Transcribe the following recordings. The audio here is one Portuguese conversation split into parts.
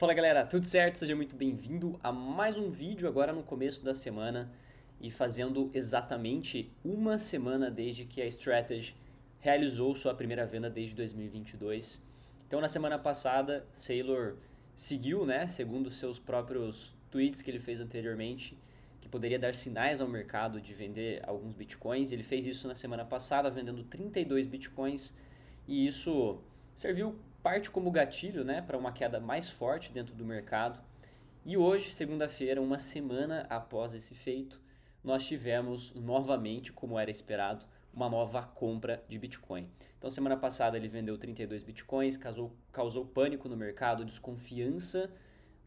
Fala galera, tudo certo? Seja muito bem-vindo a mais um vídeo agora no começo da semana e fazendo exatamente uma semana desde que a Strategy realizou sua primeira venda desde 2022. Então na semana passada, Saylor seguiu, né, segundo seus próprios tweets que ele fez anteriormente, que poderia dar sinais ao mercado de vender alguns bitcoins. Ele fez isso na semana passada, vendendo 32 bitcoins, e isso serviu parte como gatilho, né, para uma queda mais forte dentro do mercado. E hoje, segunda-feira, uma semana após esse feito, nós tivemos novamente, como era esperado, uma nova compra de Bitcoin. Então, semana passada ele vendeu 32 Bitcoins, causou pânico no mercado, desconfiança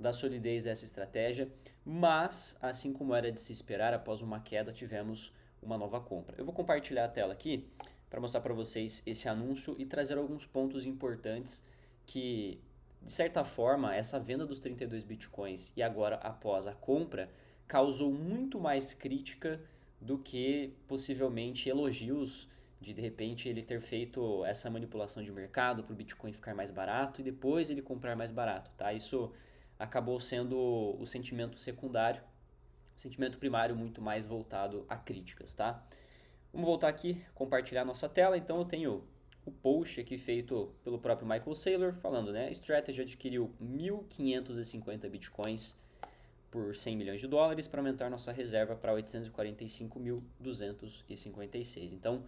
da solidez dessa estratégia, mas, assim como era de se esperar, após uma queda tivemos uma nova compra. Eu vou compartilhar a tela aqui para mostrar para vocês esse anúncio e trazer alguns pontos importantes que, de certa forma, essa venda dos 32 bitcoins e agora após a compra causou muito mais crítica do que possivelmente elogios de repente ele ter feito essa manipulação de mercado para o Bitcoin ficar mais barato e depois ele comprar mais barato, tá? Isso acabou sendo o sentimento secundário, o sentimento primário muito mais voltado a críticas, tá? Vamos voltar aqui, compartilhar nossa tela. Então eu tenho o post aqui feito pelo próprio Michael Saylor falando, né? Strategy adquiriu 1.550 bitcoins por 100 milhões de dólares para aumentar nossa reserva para 845.256. Então,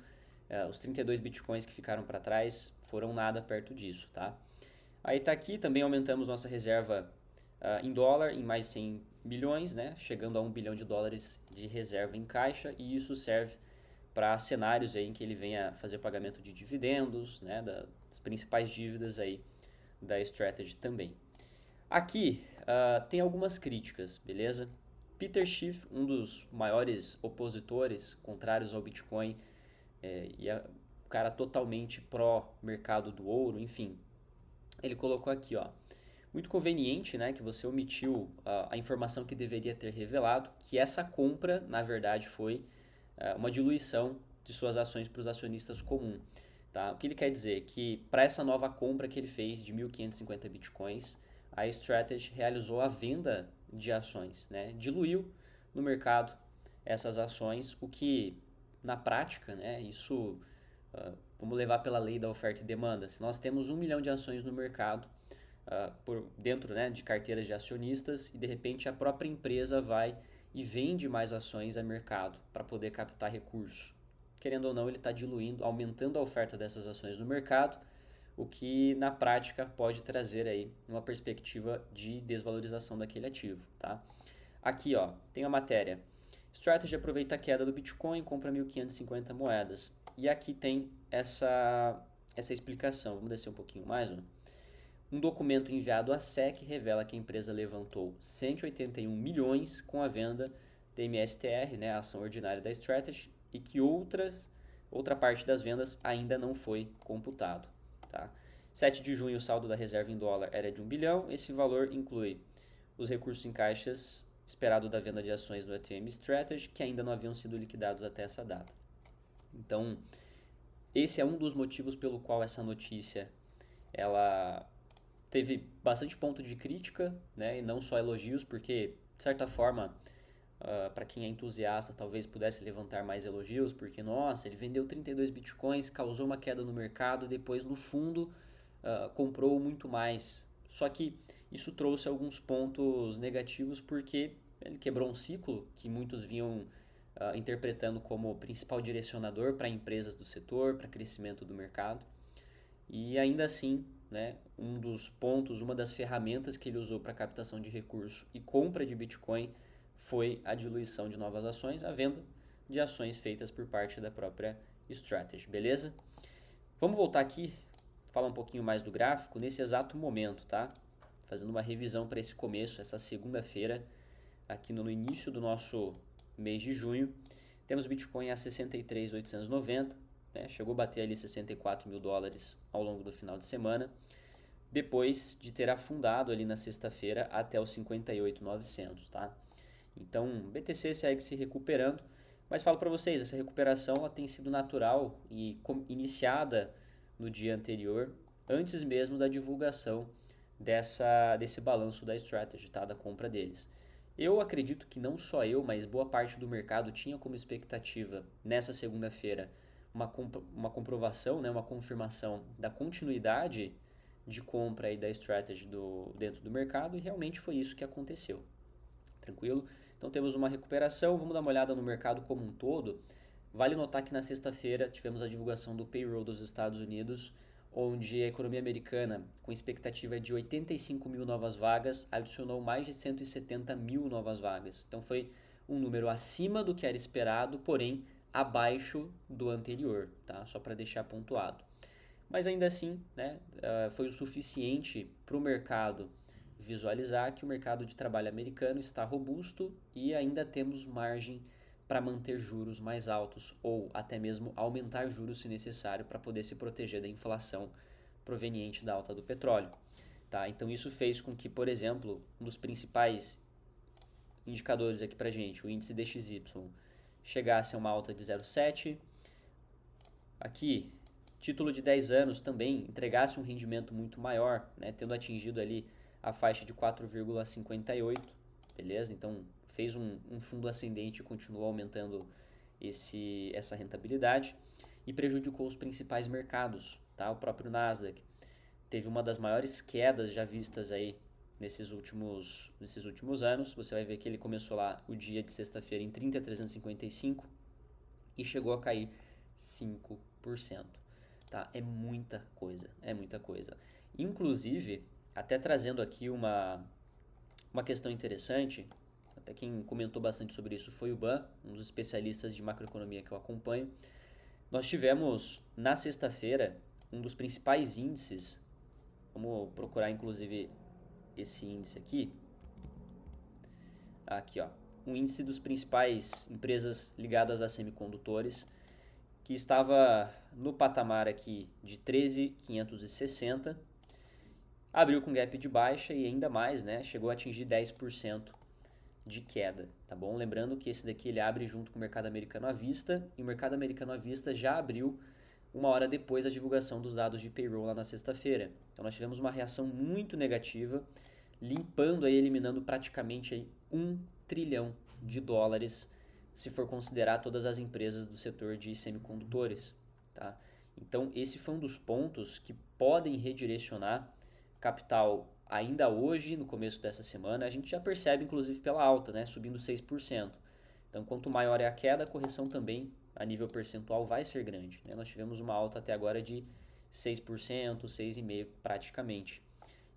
os 32 bitcoins que ficaram para trás foram nada perto disso, tá? Aí tá aqui, também aumentamos nossa reserva em dólar em mais 100 milhões, né? Chegando a 1 bilhão de dólares de reserva em caixa, e isso serve para cenários aí em que ele venha fazer pagamento de dividendos, né, das principais dívidas aí da Strategy também. Aqui tem algumas críticas, beleza? Peter Schiff, um dos maiores opositores contrários ao Bitcoin, e um cara totalmente pró-mercado do ouro, enfim, ele colocou aqui, ó, muito conveniente, né, que você omitiu a informação que deveria ter revelado, que essa compra, na verdade, foi uma diluição de suas ações para os acionistas comuns. Tá? O que ele quer dizer? Que para essa nova compra que ele fez de 1.550 bitcoins, a Strategy realizou a venda de ações, né? Diluiu no mercado essas ações, o que na prática, né, isso vamos levar pela lei da oferta e demanda. Se nós temos 1 milhão de ações no mercado, por dentro, né, de carteiras de acionistas, e de repente a própria empresa vai e vende mais ações a mercado para poder captar recursos. Querendo ou não, ele está diluindo, aumentando a oferta dessas ações no mercado, o que na prática pode trazer aí uma perspectiva de desvalorização daquele ativo, tá? Aqui, ó, tem a matéria. Strategy aproveita a queda do Bitcoin, compra 1.550 moedas. E aqui tem essa explicação. Vamos descer um pouquinho mais, ó. Um documento enviado à SEC revela que a empresa levantou 181 milhões com a venda da MSTR, né, a ação ordinária da Strategy, e que outra parte das vendas ainda não foi computado. Tá? 7 de junho o saldo da reserva em dólar era de 1 bilhão, esse valor inclui os recursos em caixas esperado da venda de ações no ATM Strategy, que ainda não haviam sido liquidados até essa data. Então, esse é um dos motivos pelo qual essa notícia ela teve bastante ponto de crítica, né, e não só elogios, porque, de certa forma, para quem é entusiasta, talvez pudesse levantar mais elogios, porque, nossa, ele vendeu 32 bitcoins, causou uma queda no mercado, depois, no fundo, comprou muito mais. Só que isso trouxe alguns pontos negativos, porque ele quebrou um ciclo que muitos vinham interpretando como principal direcionador para empresas do setor, para crescimento do mercado. E ainda assim, né, um dos pontos, uma das ferramentas que ele usou para captação de recurso e compra de Bitcoin foi a diluição de novas ações, a venda de ações feitas por parte da própria Strategy, beleza? Vamos voltar aqui, falar um pouquinho mais do gráfico nesse exato momento, tá? Fazendo uma revisão para esse começo, essa segunda-feira, aqui no início do nosso mês de junho, temos Bitcoin a 63.890, né? Chegou a bater ali 64 mil dólares ao longo do final de semana, depois de ter afundado ali na sexta-feira até os 58.900, tá? Então, BTC segue se recuperando, mas falo para vocês, essa recuperação ela tem sido natural e iniciada no dia anterior, antes mesmo da divulgação desse balanço da Strategy, tá? Da compra deles. Eu acredito que não só eu, mas boa parte do mercado tinha como expectativa nessa segunda-feira uma comprovação, né, uma confirmação da continuidade de compra aí da Strategy dentro do mercado e realmente foi isso que aconteceu. Tranquilo? Então temos uma recuperação, vamos dar uma olhada no mercado como um todo. Vale notar que na sexta-feira tivemos a divulgação do payroll dos Estados Unidos, onde a economia americana, com expectativa de 85 mil novas vagas, adicionou mais de 170 mil novas vagas. Então foi um número acima do que era esperado, porém abaixo do anterior, tá? Só para deixar pontuado. Mas ainda assim, né, foi o suficiente para o mercado visualizar que o mercado de trabalho americano está robusto e ainda temos margem para manter juros mais altos ou até mesmo aumentar juros se necessário para poder se proteger da inflação proveniente da alta do petróleo. Tá? Então isso fez com que, por exemplo, um dos principais indicadores aqui para gente, o índice DXY, chegasse a uma alta de 0,7. Aqui, título de 10 anos também entregasse um rendimento muito maior, né, tendo atingido ali a faixa de 4,58, beleza? Então fez um fundo ascendente e continuou aumentando essa rentabilidade e prejudicou os principais mercados, tá? O próprio Nasdaq teve uma das maiores quedas já vistas aí nesses últimos anos. Você vai ver que ele começou lá o dia de sexta-feira em 30.355 e chegou a cair 5%. Tá? É muita coisa, é muita coisa. Inclusive, até trazendo aqui uma questão interessante, até quem comentou bastante sobre isso foi o Ban, um dos especialistas de macroeconomia que eu acompanho. Nós tivemos na sexta-feira um dos principais índices, vamos procurar inclusive esse índice aqui, ó, um índice dos principais empresas ligadas a semicondutores, que estava no patamar aqui de 13.560, abriu com gap de baixa e ainda mais, né, chegou a atingir 10% de queda, tá bom? Lembrando que esse daqui ele abre junto com o mercado americano à vista, e o mercado americano à vista já abriu uma hora depois da divulgação dos dados de payroll lá na sexta-feira. Então nós tivemos uma reação muito negativa, limpando aí, eliminando praticamente aí $1 trilhão se for considerar todas as empresas do setor de semicondutores, tá? Então esse foi um dos pontos que podem redirecionar capital ainda hoje, no começo dessa semana. A gente já percebe inclusive pela alta, né, subindo 6%. Então quanto maior é a queda, a correção também a nível percentual vai ser grande, né? Nós tivemos uma alta até agora de 6%, 6,5% praticamente.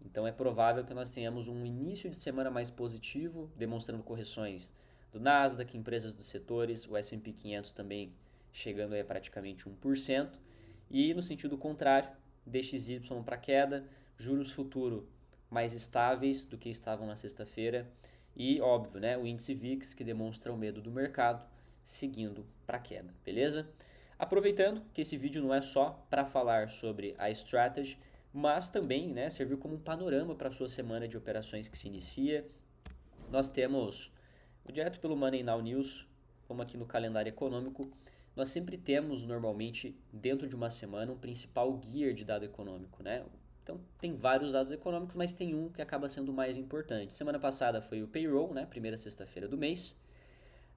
Então é provável que nós tenhamos um início de semana mais positivo, demonstrando correções do Nasdaq, empresas dos setores, o S&P 500 também chegando aí a praticamente 1%. E no sentido contrário, DXY para queda, juros futuro mais estáveis do que estavam na sexta-feira e, óbvio, né, o índice VIX, que demonstra o medo do mercado, seguindo para queda, beleza? Aproveitando que esse vídeo não é só para falar sobre a Strategy, mas também, né, serviu como um panorama para a sua semana de operações que se inicia. Nós temos, direto pelo Money Now News, como aqui no calendário econômico, nós sempre temos normalmente dentro de uma semana um principal gear de dado econômico, né? Então tem vários dados econômicos, mas tem um que acaba sendo o mais importante. Semana passada foi o payroll, né? Primeira sexta-feira do mês.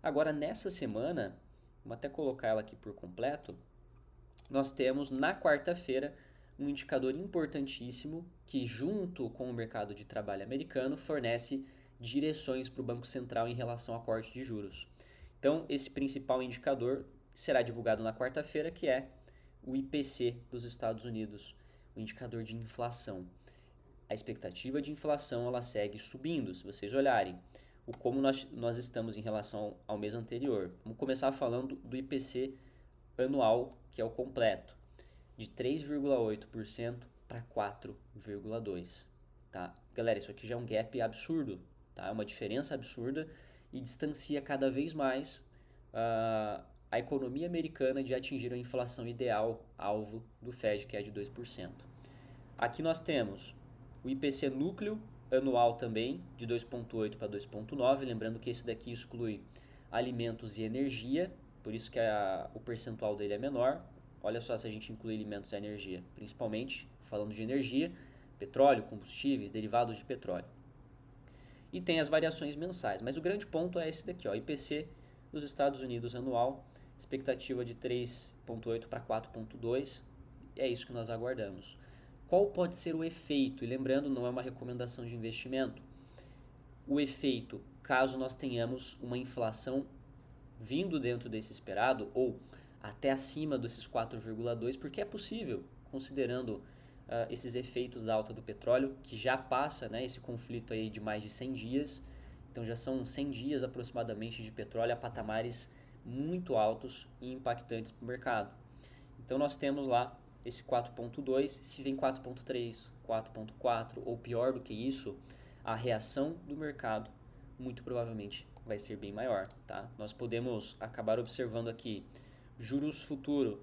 Agora nessa semana, vamos até colocar ela aqui por completo, nós temos na quarta-feira um indicador importantíssimo que, junto com o mercado de trabalho americano, fornece direções para o Banco Central em relação a corte de juros. Então, esse principal indicador será divulgado na quarta-feira, que é o IPC dos Estados Unidos, o indicador de inflação. A expectativa de inflação ela segue subindo, se vocês olharem como nós estamos em relação ao mês anterior. Vamos começar falando do IPC anual, que é o completo, de 3,8% para 4,2%. Tá? Galera, isso aqui já é um gap absurdo, tá? É uma diferença absurda e distancia cada vez mais a economia americana de atingir a inflação ideal, alvo do Fed, que é de 2%. Aqui nós temos o IPC núcleo anual também, de 2,8 para 2,9, lembrando que esse daqui exclui alimentos e energia, por isso que o percentual dele é menor. Olha só se a gente inclui alimentos e energia, principalmente falando de energia, petróleo, combustíveis, derivados de petróleo. E tem as variações mensais, mas o grande ponto é esse daqui, ó, IPC dos Estados Unidos anual, expectativa de 3,8 para 4,2, é isso que nós aguardamos. Qual pode ser o efeito? E lembrando, não é uma recomendação de investimento. O efeito, caso nós tenhamos uma inflação vindo dentro desse esperado, ou até acima desses 4,2, porque é possível, considerando esses efeitos da alta do petróleo, que já passa, né, esse conflito aí de mais de 100 dias, então já são 100 dias aproximadamente de petróleo a patamares muito altos e impactantes para o mercado. Então nós temos lá esse 4,2, se vem 4,3, 4,4 ou pior do que isso, a reação do mercado muito provavelmente vai ser bem maior, tá? Nós podemos acabar observando aqui juros futuro,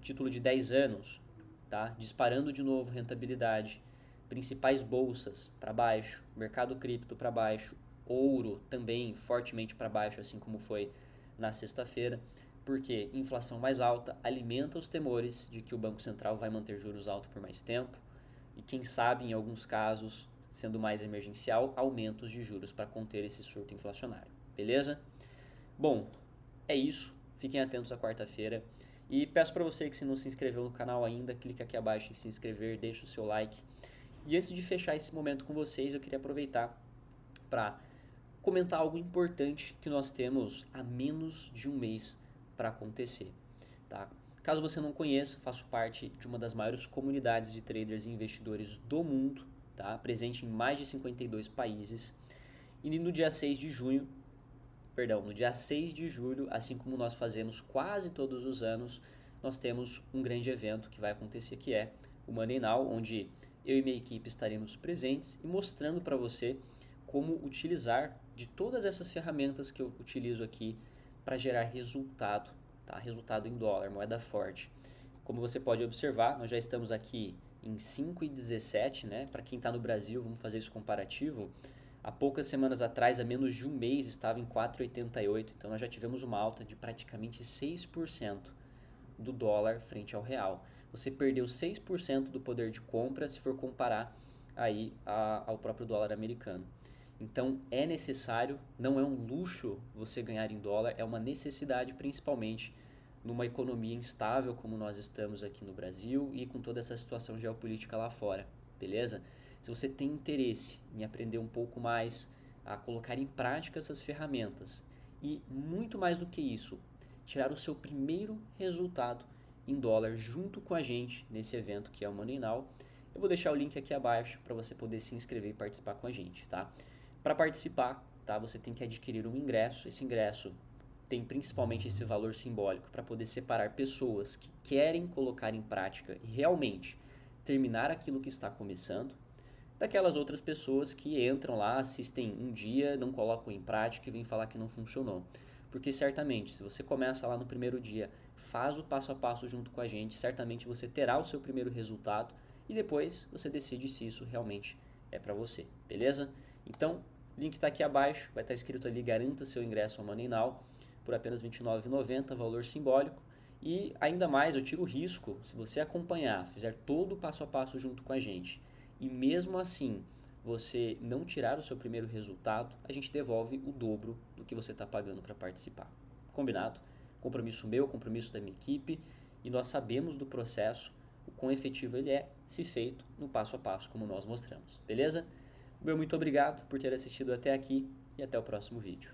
título de 10 anos, tá? Disparando de novo rentabilidade, principais bolsas para baixo, mercado cripto para baixo, ouro também fortemente para baixo, assim como foi na sexta-feira, porque inflação mais alta alimenta os temores de que o Banco Central vai manter juros altos por mais tempo e quem sabe em alguns casos, sendo mais emergencial, aumentos de juros para conter esse surto inflacionário, beleza? Bom, é isso, fiquem atentos à quarta-feira. E peço para você que se não se inscreveu no canal ainda, clique aqui abaixo em se inscrever, deixa o seu like. E antes de fechar esse momento com vocês, eu queria aproveitar para comentar algo importante que nós temos a menos de um mês para acontecer. Tá? Caso você não conheça, faço parte de uma das maiores comunidades de traders e investidores do mundo, tá? Presente em mais de 52 países. E no dia 6 de julho, assim como nós fazemos quase todos os anos, nós temos um grande evento que vai acontecer, que é o Money Now, onde eu e minha equipe estaremos presentes e mostrando para você como utilizar de todas essas ferramentas que eu utilizo aqui para gerar resultado, tá? Resultado em dólar, moeda forte. Como você pode observar, nós já estamos aqui em 5,17, né? Para quem está no Brasil, vamos fazer isso comparativo. Há poucas semanas atrás, há menos de um mês, estava em 4,88. Então, nós já tivemos uma alta de praticamente 6% do dólar frente ao real. Você perdeu 6% do poder de compra se for comparar aí ao próprio dólar americano. Então, é necessário, não é um luxo você ganhar em dólar, é uma necessidade principalmente numa economia instável como nós estamos aqui no Brasil e com toda essa situação geopolítica lá fora, beleza? Se você tem interesse em aprender um pouco mais, a colocar em prática essas ferramentas e, muito mais do que isso, tirar o seu primeiro resultado em dólar junto com a gente nesse evento que é o Money Now, eu vou deixar o link aqui abaixo para você poder se inscrever e participar com a gente, tá? Para participar, tá, você tem que adquirir um ingresso. Esse ingresso tem principalmente esse valor simbólico para poder separar pessoas que querem colocar em prática e realmente terminar aquilo que está começando, daquelas outras pessoas que entram lá, assistem um dia, não colocam em prática e vêm falar que não funcionou. Porque certamente, se você começa lá no primeiro dia, faz o passo a passo junto com a gente, certamente você terá o seu primeiro resultado e depois você decide se isso realmente é para você, beleza? Então, link está aqui abaixo, vai estar escrito ali, garanta seu ingresso ao Money Now por apenas R$ 29,90, valor simbólico. E ainda mais, eu tiro o risco, se você acompanhar, fizer todo o passo a passo junto com a gente, e mesmo assim você não tirar o seu primeiro resultado, a gente devolve o dobro do que você está pagando para participar. Combinado? Compromisso meu, compromisso da minha equipe, e nós sabemos do processo, o quão efetivo ele é, se feito no passo a passo, como nós mostramos. Beleza? Meu muito obrigado por ter assistido até aqui e até o próximo vídeo.